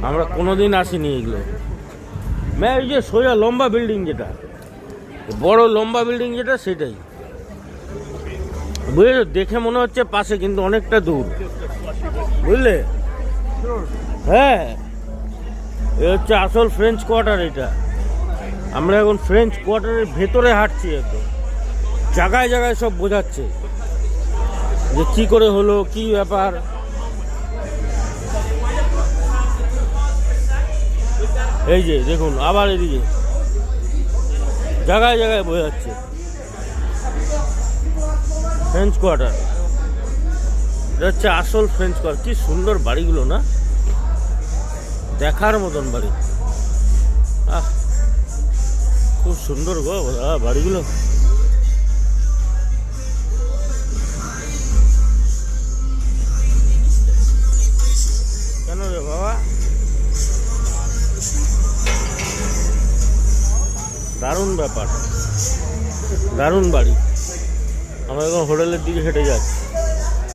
আমরা কোনোদিন আসিনি এগুলো। এই যে সোজা লম্বা বিল্ডিং যেটা, বড় লম্বা বিল্ডিং যেটা, সেটাই বুঝলে। দেখে মনে হচ্ছে পাশে, কিন্তু অনেকটা দূর, বুঝলে। হ্যাঁ, এ হচ্ছে আসল ফ্রেঞ্চ কোয়ার্টার এটা। আমরা এখন ফ্রেঞ্চ কোয়ার্টারের ভেতরে হাঁটছি। একদম জায়গায় জায়গায় সব বোঝাচ্ছে যে কি করে হলো, কি ব্যাপার। এই যে দেখুন, আবার এদিকে জায়গায় জায়গায় বোঝাচ্ছে ফ্রেঞ্চ কোয়ার্টার। এটা হচ্ছে আসল ফ্রেঞ্চ কোয়ার্টার। কি সুন্দর বাড়িগুলো না, দেখার মতন বাড়ি। আহ, খুব সুন্দর গো বাড়িগুলো। কেন রে বাবা, দারুণ ব্যাপার, দারুণ বাড়ি। আমরা এখন হোটেলের দিকে হেঁটে যাচ্ছি।